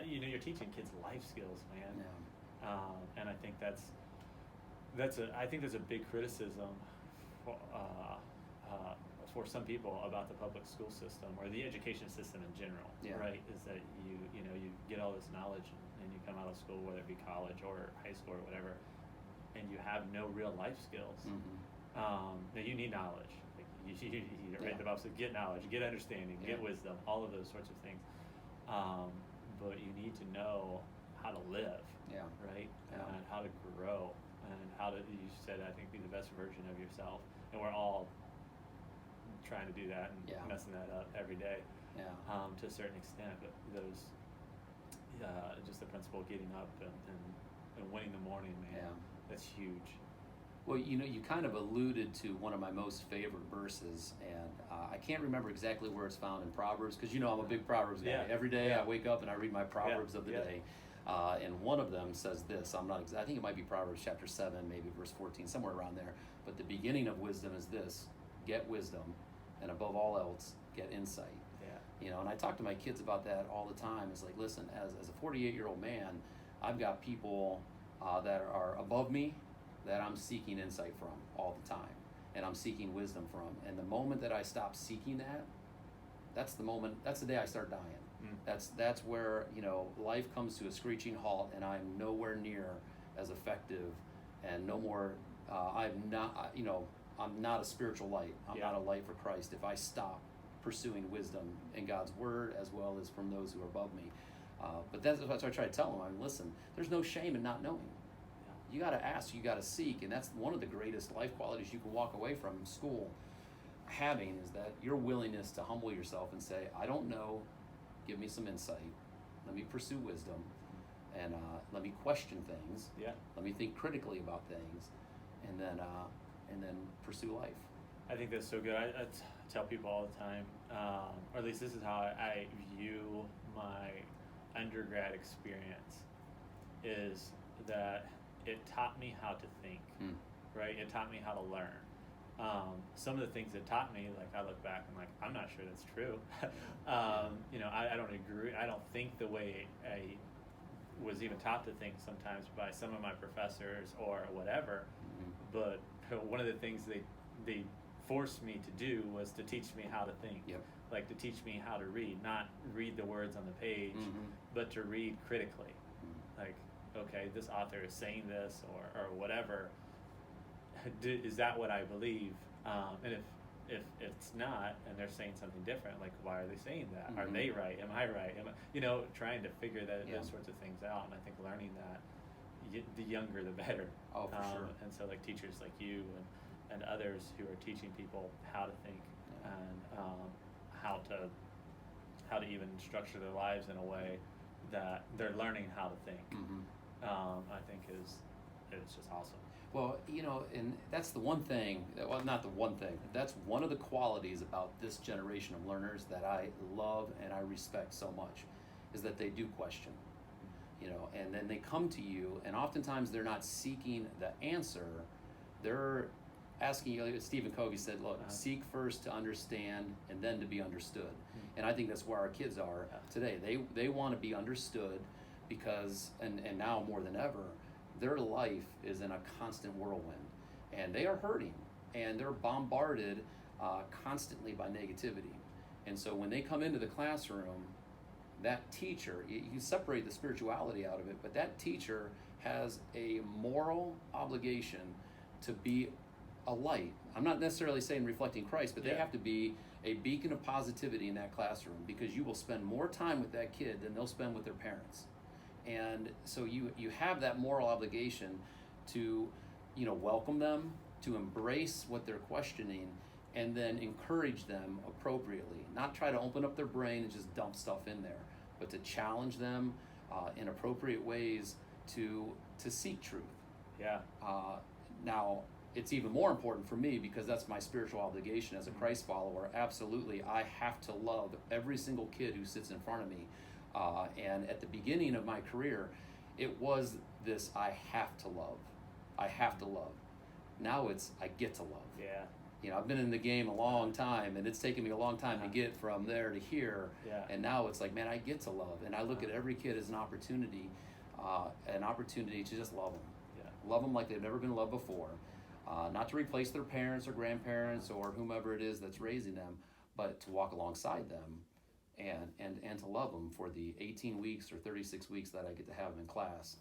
you're teaching kids life skills, man. Yeah. And I think that's there's a big criticism for some people about the public school system or the education system in general, Yeah. right? Is that you get all this knowledge and you come out of school, whether it be college or high school or whatever, and you have no real life skills. Mm-hmm. Now you need knowledge. Like Yeah. right? The Bible says, get knowledge, get understanding, get Yeah. wisdom, all of those sorts of things. But you need to know how to live, Yeah. right? Yeah. And how to grow, and how to, you said, I think, be the best version of yourself. And we're all trying to do that and Yeah. messing that up every day, Yeah. to a certain extent. But those, just the principle of getting up and winning the morning, man, Yeah. that's huge. Well, you kind of alluded to one of my most favorite verses, and I can't remember exactly where it's found in Proverbs, because I'm a big Proverbs guy. Yeah. Every day Yeah. I wake up and I read my Proverbs of the Yeah. day, and one of them says this. I think it might be Proverbs chapter 7, maybe verse 14, somewhere around there. But the beginning of wisdom is this: get wisdom, and above all else, get insight. Yeah. And I talk to my kids about that all the time. It's like, listen, as a 48-year-old man, I've got people that are above me that I'm seeking insight from all the time, and I'm seeking wisdom from. And the moment that I stop seeking that, that's the day I start dying. That's where life comes to a screeching halt, and I'm nowhere near as effective, and no more. I'm not a spiritual light. I'm not a light for Christ if I stop pursuing wisdom in God's word as well as from those who are above me. But that's what I try to tell them. Listen, there's no shame in not knowing. You got to ask, you got to seek, and that's one of the greatest life qualities you can walk away from school having, is that your willingness to humble yourself and say, I don't know, give me some insight, let me pursue wisdom, and let me question things, let me think critically about things, and then pursue life. I think that's so good. I tell people all the time, or at least this is how I view my undergrad experience, is that it taught me how to think, right? It taught me how to learn. Some of the things it taught me, like I look back and I'm not sure that's true. I don't agree. I don't think the way I was even taught to think sometimes by some of my professors or whatever. But one of the things they forced me to do was to teach me how to think. Like to teach me how to read, not read the words on the page, but to read critically. Like, okay, this author is saying this or whatever. Is that what I believe? And if it's not, and they're saying something different, like, why are they saying that? Are they right? Am I right? Trying to figure those sorts of things out. And I think learning that, the younger the better. Oh, for sure. And so like teachers like you and others who are teaching people how to think and how to even structure their lives in a way that they're learning how to think. I think it's just awesome. Well, and that's the one thing, well, not the one thing, that's one of the qualities about this generation of learners that I love and I respect so much, is that they do question, and then they come to you, and oftentimes they're not seeking the answer, they're asking you. Stephen Covey said, look, seek first to understand and then to be understood. And I think that's where our kids are today. They want to be understood because, and now more than ever, their life is in a constant whirlwind, and they are hurting, and they're bombarded constantly by negativity. And so when they come into the classroom, that teacher, you separate the spirituality out of it, but that teacher has a moral obligation to be a light. I'm not necessarily saying reflecting Christ, but they have to be a beacon of positivity in that classroom, because you will spend more time with that kid than they'll spend with their parents. And so you have that moral obligation to, welcome them, to embrace what they're questioning, and then encourage them appropriately. Not try to open up their brain and just dump stuff in there, but to challenge them in appropriate ways to seek truth. Now, it's even more important for me, because that's my spiritual obligation as a Christ follower. Absolutely, I have to love every single kid who sits in front of me. And at the beginning of my career, it was this: I have to love. I have to love. Now it's I get to love. You know, I've been in the game a long time, and it's taken me a long time to get from there to here. Yeah. And now it's like, man, I get to love, and I look at every kid as an opportunity to just love them. Yeah. Love them like they've never been loved before. Not to replace their parents or grandparents or whomever it is that's raising them, but to walk alongside them and to love them for the 18 weeks or 36 weeks that I get to have them in class.